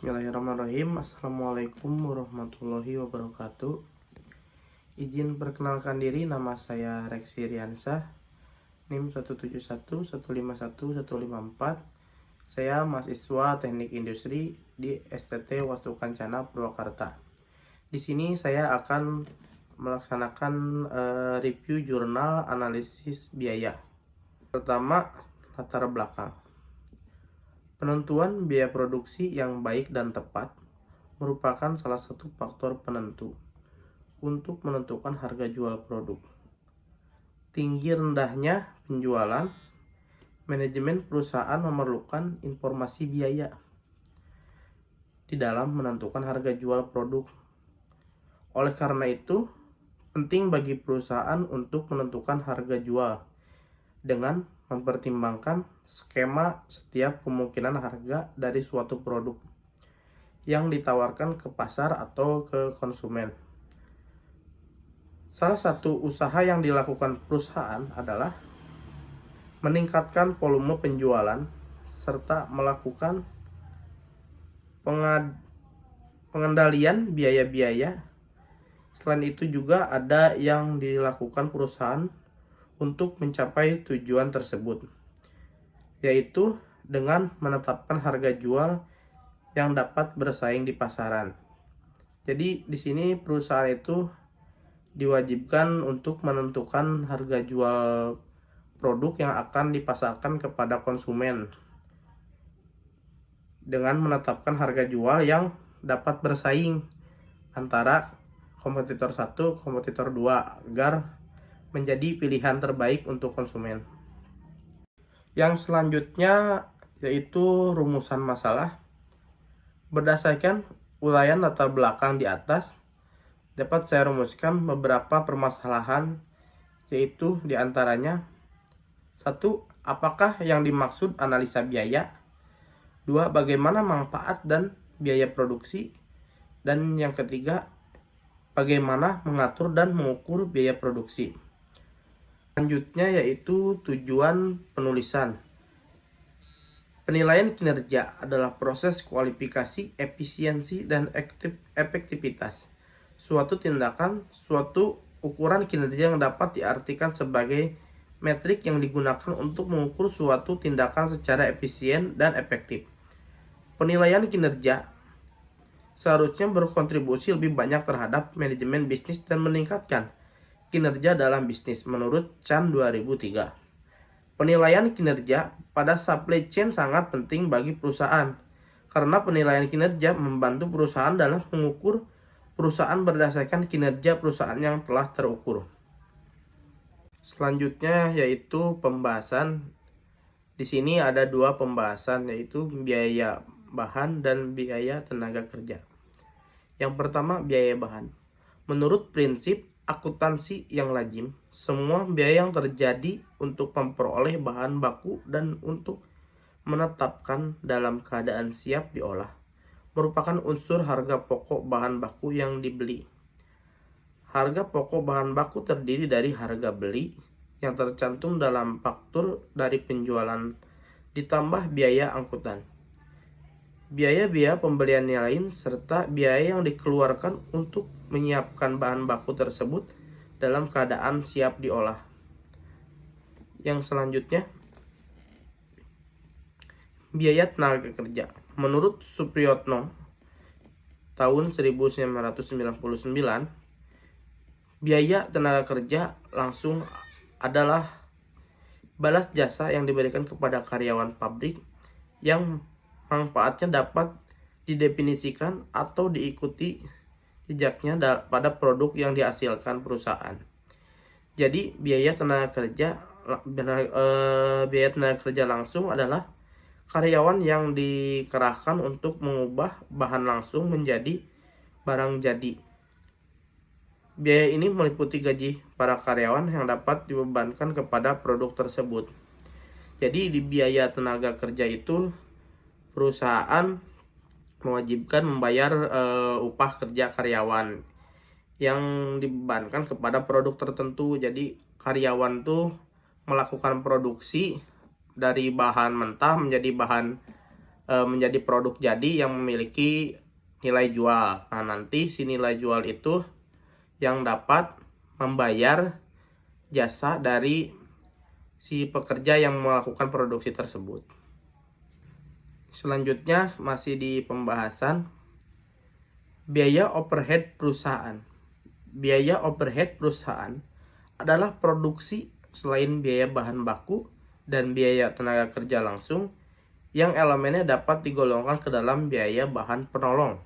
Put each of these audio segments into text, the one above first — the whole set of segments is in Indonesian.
Bismillahirrahmanirrahim. Assalamualaikum warahmatullahi wabarakatuh. Izin perkenalkan diri, nama saya Reksi Riansah, NIM 171151154. Saya mahasiswa Teknik Industri di STT Wastu Kencana Purwakarta. Di sini saya akan melaksanakan review jurnal analisis biaya. Pertama, latar belakang. Penentuan biaya produksi yang baik dan tepat merupakan salah satu faktor penentu untuk menentukan harga jual produk. Tinggi rendahnya penjualan, manajemen perusahaan memerlukan informasi biaya di dalam menentukan harga jual produk. Oleh karena itu, penting bagi perusahaan untuk menentukan harga jual dengan mempertimbangkan skema setiap kemungkinan harga dari suatu produk yang ditawarkan ke pasar atau ke konsumen. Salah satu usaha yang dilakukan perusahaan adalah meningkatkan volume penjualan serta melakukan pengendalian biaya-biaya. Selain itu juga ada yang dilakukan perusahaan untuk mencapai tujuan tersebut, yaitu dengan menetapkan harga jual yang dapat bersaing di pasaran. Jadi di sini perusahaan itu diwajibkan untuk menentukan harga jual produk yang akan dipasarkan kepada konsumen dengan menetapkan harga jual yang dapat bersaing antara kompetitor 1, kompetitor 2 agar menjadi pilihan terbaik untuk konsumen. Yang selanjutnya yaitu rumusan masalah. Berdasarkan uraian latar belakang di atas, dapat saya rumuskan beberapa permasalahan, yaitu diantaranya: 1. Apakah yang dimaksud analisa biaya? 2. Bagaimana manfaat dan biaya produksi? Dan yang ketiga, bagaimana mengatur dan mengukur biaya produksi? Selanjutnya yaitu tujuan penulisan. Penilaian kinerja adalah proses kualifikasi, efisiensi, dan efektivitas suatu tindakan. Suatu ukuran kinerja yang dapat diartikan sebagai metrik yang digunakan untuk mengukur suatu tindakan secara efisien dan efektif. Penilaian kinerja seharusnya berkontribusi lebih banyak terhadap manajemen bisnis dan meningkatkan kinerja dalam bisnis menurut Chan 2003. Penilaian kinerja pada supply chain sangat penting bagi perusahaan karena penilaian kinerja membantu perusahaan dalam mengukur perusahaan berdasarkan kinerja perusahaan yang telah terukur. Selanjutnya yaitu pembahasan. Di sini ada dua pembahasan, yaitu biaya bahan dan biaya tenaga kerja. Yang pertama, biaya bahan. Menurut prinsip akuntansi yang lazim, semua biaya yang terjadi untuk memperoleh bahan baku dan untuk menetapkan dalam keadaan siap diolah merupakan unsur harga pokok bahan baku yang dibeli. Harga pokok bahan baku terdiri dari harga beli yang tercantum dalam faktur dari penjualan ditambah biaya angkutan, biaya-biaya pembelian yang lain, serta biaya yang dikeluarkan untuk menyiapkan bahan baku tersebut dalam keadaan siap diolah. Yang selanjutnya, biaya tenaga kerja. Menurut Supriyotno tahun 1999, biaya tenaga kerja langsung adalah balas jasa yang diberikan kepada karyawan pabrik yang manfaatnya dapat didefinisikan atau diikuti jejaknya pada produk yang dihasilkan perusahaan. Jadi biaya tenaga kerja langsung adalah karyawan yang dikerahkan untuk mengubah bahan langsung menjadi barang jadi. Biaya ini meliputi gaji para karyawan yang dapat dibebankan kepada produk tersebut. Jadi di biaya tenaga kerja itu perusahaan mewajibkan membayar upah kerja karyawan yang dibebankan kepada produk tertentu. Jadi karyawan tuh melakukan produksi dari bahan mentah menjadi bahan menjadi produk jadi yang memiliki nilai jual. Nah, nanti si nilai jual itu yang dapat membayar jasa dari si pekerja yang melakukan produksi tersebut. Selanjutnya masih di pembahasan biaya overhead perusahaan. Biaya overhead perusahaan adalah produksi selain biaya bahan baku dan biaya tenaga kerja langsung yang elemennya dapat digolongkan ke dalam biaya bahan penolong.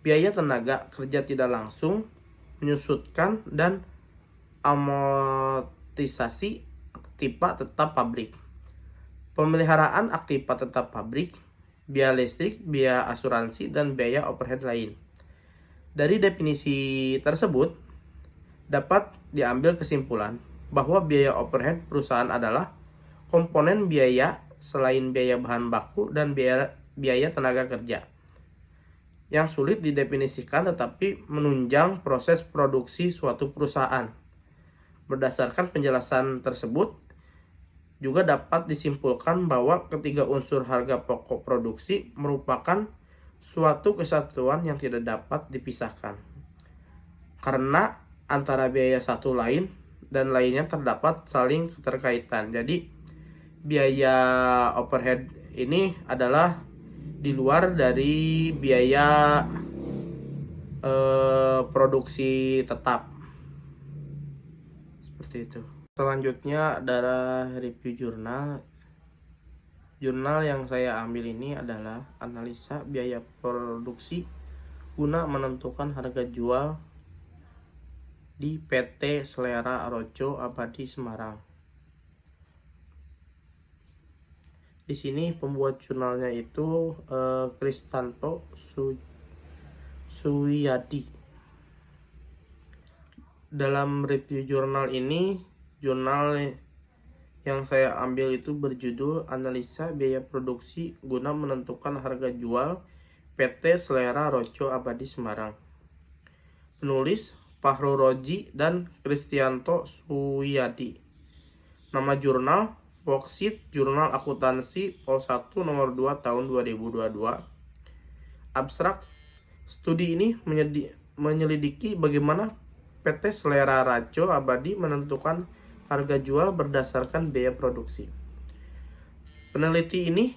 Biaya tenaga kerja tidak langsung, menyusutkan, dan amortisasi aktiva tetap pabrik. Pemeliharaan aktiva tetap pabrik, biaya listrik, biaya asuransi, dan biaya overhead lain. Dari definisi tersebut, dapat diambil kesimpulan bahwa biaya overhead perusahaan adalah komponen biaya selain biaya bahan baku dan biaya tenaga kerja yang sulit didefinisikan tetapi menunjang proses produksi suatu perusahaan. Berdasarkan penjelasan tersebut, juga dapat disimpulkan bahwa ketiga unsur harga pokok produksi merupakan suatu kesatuan yang tidak dapat dipisahkan. Karena antara biaya satu lain dan lainnya terdapat saling keterkaitan. Jadi, biaya overhead ini adalah di luar dari biaya produksi tetap. Seperti itu. Selanjutnya adalah review jurnal. Jurnal yang saya ambil ini adalah analisa biaya produksi guna menentukan harga jual di PT Selera Roco Abadi Semarang. Di sini pembuat jurnalnya itu Kristanto Suwiyadi. Dalam review jurnal ini, jurnal yang saya ambil itu berjudul Analisa Biaya Produksi Guna Menentukan Harga Jual PT Selera Roco Abadi Semarang. Penulis Fahru Roji dan Kristianto Suwiyadi. Nama jurnal Worksheet Jurnal Akuntansi Pol 1 nomor 2 tahun 2022. Abstrak studi ini menyelidiki bagaimana PT Selera Roco Abadi menentukan harga jual berdasarkan biaya produksi. Peneliti ini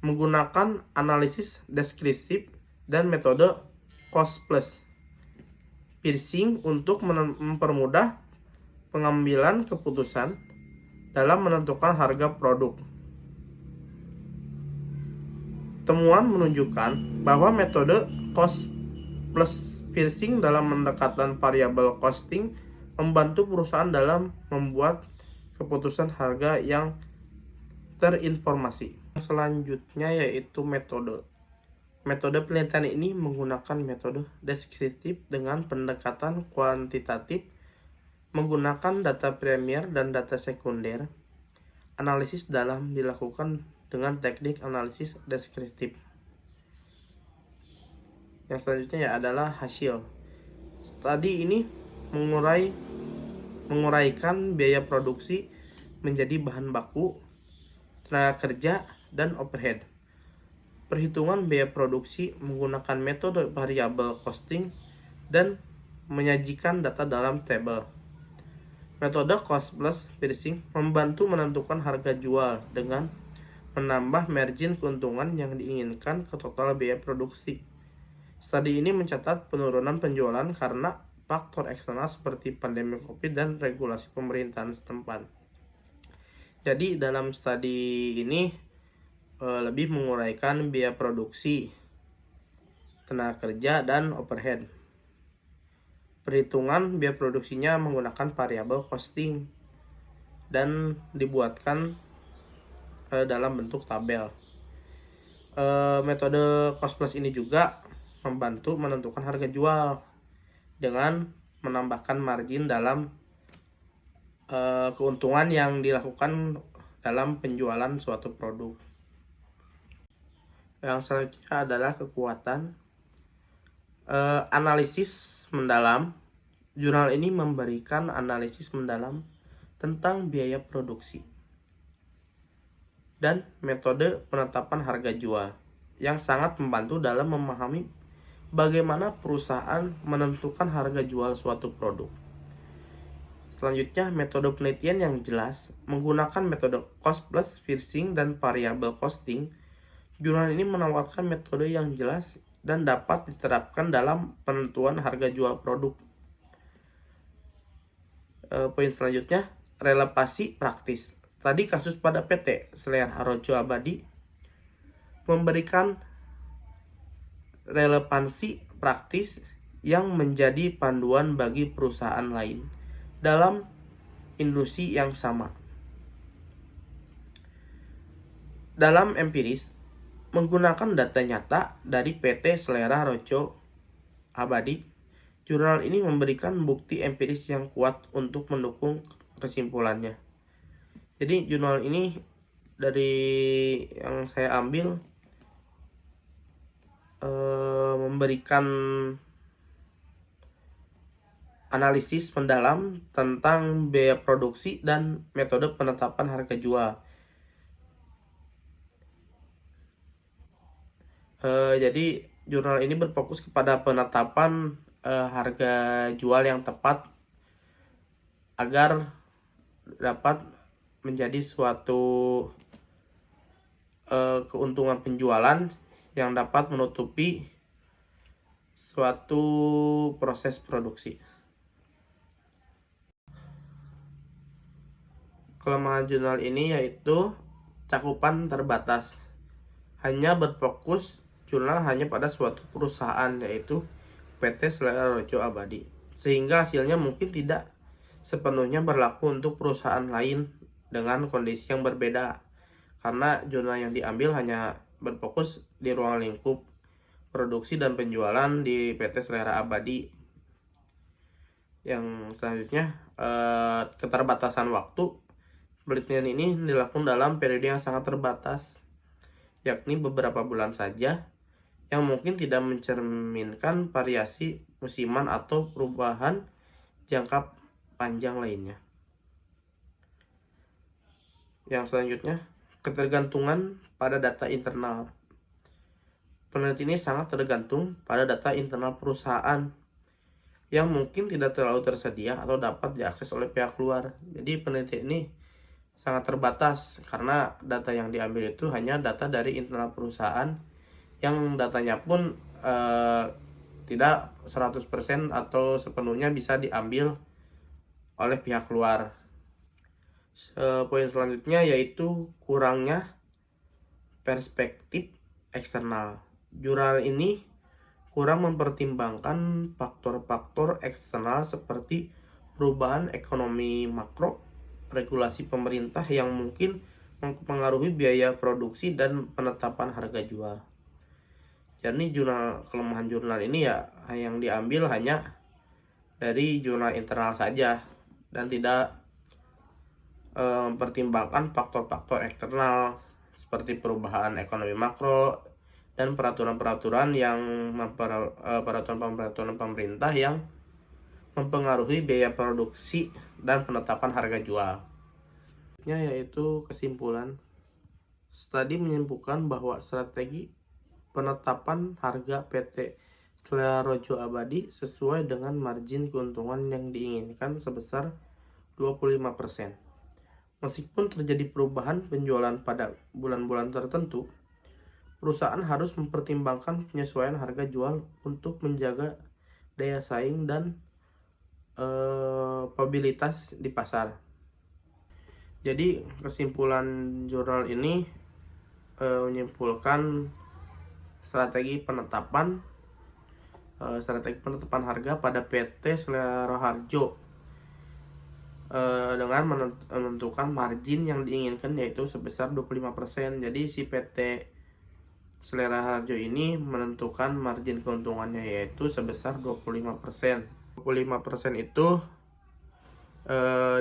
menggunakan analisis deskriptif dan metode cost plus piercing untuk mempermudah pengambilan keputusan dalam menentukan harga produk. Temuan menunjukkan bahwa metode cost plus piercing dalam pendekatan variable costing membantu perusahaan dalam membuat keputusan harga yang terinformasi. Selanjutnya yaitu metode. Metode penelitian ini menggunakan metode deskriptif dengan pendekatan kuantitatif, menggunakan data primer dan data sekunder. Analisis dalam dilakukan dengan teknik analisis deskriptif. Yang selanjutnya adalah hasil. Studi ini menguraikan biaya produksi menjadi bahan baku, tenaga kerja, dan overhead. Perhitungan biaya produksi menggunakan metode variable costing dan menyajikan data dalam tabel. Metode cost plus piercing membantu menentukan harga jual dengan menambah margin keuntungan yang diinginkan ke total biaya produksi. Studi ini mencatat penurunan penjualan karena faktor eksternal seperti pandemi Covid dan regulasi pemerintahan setempat. Jadi dalam studi ini lebih menguraikan biaya produksi, tenaga kerja, dan overhead. Perhitungan biaya produksinya menggunakan variable costing dan dibuatkan dalam bentuk tabel. Metode cost plus ini juga membantu menentukan harga jual dengan menambahkan margin dalam keuntungan yang dilakukan dalam penjualan suatu produk. Yang selanjutnya adalah kekuatan analisis mendalam. Jurnal ini memberikan analisis mendalam tentang biaya produksi dan metode penetapan harga jual yang sangat membantu dalam memahami bagaimana perusahaan menentukan harga jual suatu produk. Selanjutnya, metode penelitian yang jelas menggunakan metode cost plus fishing dan variable costing. Jurnal ini menawarkan metode yang jelas dan dapat diterapkan dalam penentuan harga jual produk. Poin selanjutnya, relevansi praktis. Tadi kasus pada PT Selera Rojo Abadi memberikan relevansi praktis yang menjadi panduan bagi perusahaan lain dalam industri yang sama. Dalam empiris, menggunakan data nyata dari PT Selera Rojo Abadi, jurnal ini memberikan bukti empiris yang kuat untuk mendukung kesimpulannya. Jadi jurnal ini dari yang saya ambil memberikan analisis mendalam tentang biaya produksi dan metode penetapan harga jual. Jadi jurnal ini berfokus kepada penetapan harga jual yang tepat agar dapat menjadi suatu keuntungan penjualan yang dapat menutupi suatu proses produksi. Kelemahan jurnal ini yaitu cakupan terbatas. Hanya berfokus jurnal hanya pada suatu perusahaan, yaitu PT Selera Rojo Abadi, sehingga hasilnya mungkin tidak sepenuhnya berlaku untuk perusahaan lain dengan kondisi yang berbeda, karena jurnal yang diambil hanya berfokus di ruang lingkup produksi dan penjualan di PT Selera Abadi. Yang selanjutnya, keterbatasan waktu. Penelitian ini dilakukan dalam periode yang sangat terbatas, yakni beberapa bulan saja, yang mungkin tidak mencerminkan variasi musiman atau perubahan jangka panjang lainnya. Yang selanjutnya, ketergantungan pada data internal. Penelitian ini sangat tergantung pada data internal perusahaan yang mungkin tidak terlalu tersedia atau dapat diakses oleh pihak luar. Jadi penelitian ini sangat terbatas karena data yang diambil itu hanya data dari internal perusahaan yang datanya pun tidak 100% atau sepenuhnya bisa diambil oleh pihak luar. Poin selanjutnya yaitu kurangnya perspektif eksternal. Jurnal ini kurang mempertimbangkan faktor-faktor eksternal seperti perubahan ekonomi makro, regulasi pemerintah yang mungkin mempengaruhi biaya produksi dan penetapan harga jual. Jadi kelemahan jurnal ini ya yang diambil hanya dari jurnal internal saja dan tidak mempertimbangkan faktor-faktor eksternal seperti perubahan ekonomi makro dan peraturan-peraturan pemerintah yang mempengaruhi biaya produksi dan penetapan harga jual. Yaitu kesimpulan. Studi menyimpulkan bahwa strategi penetapan harga PT Selera Rojo Abadi sesuai dengan margin keuntungan yang diinginkan sebesar 25%. Meskipun terjadi perubahan penjualan pada bulan-bulan tertentu, perusahaan harus mempertimbangkan penyesuaian harga jual untuk menjaga daya saing dan probabilitas di pasar. Jadi kesimpulan jurnal ini menyimpulkan strategi penetapan harga pada PT Selera Harjo dengan menentukan margin yang diinginkan yaitu sebesar 25%. Jadi si PT Selera Harjo ini menentukan margin keuntungannya yaitu sebesar 25%. 25% itu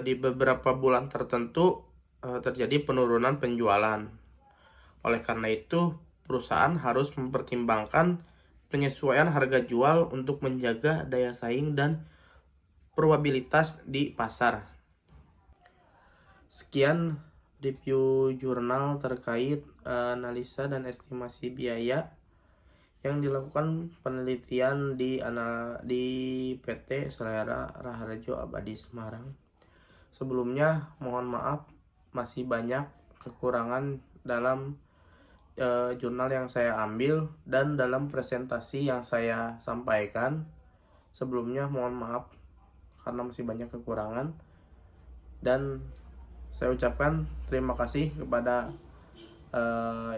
di beberapa bulan tertentu terjadi penurunan penjualan. Oleh karena itu, perusahaan harus mempertimbangkan penyesuaian harga jual untuk menjaga daya saing dan probabilitas di pasar. Sekian review jurnal terkait analisa dan estimasi biaya yang dilakukan penelitian di PT Selera Raharjo Abadi Semarang. Sebelumnya mohon maaf masih banyak kekurangan dalam jurnal yang saya ambil dan dalam presentasi yang saya sampaikan. Sebelumnya mohon maaf karena masih banyak kekurangan, dan saya ucapkan terima kasih kepada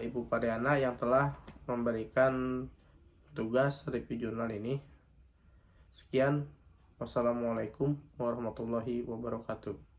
Ibu Pariana yang telah memberikan tugas review jurnal ini. Sekian, wassalamualaikum warahmatullahi wabarakatuh.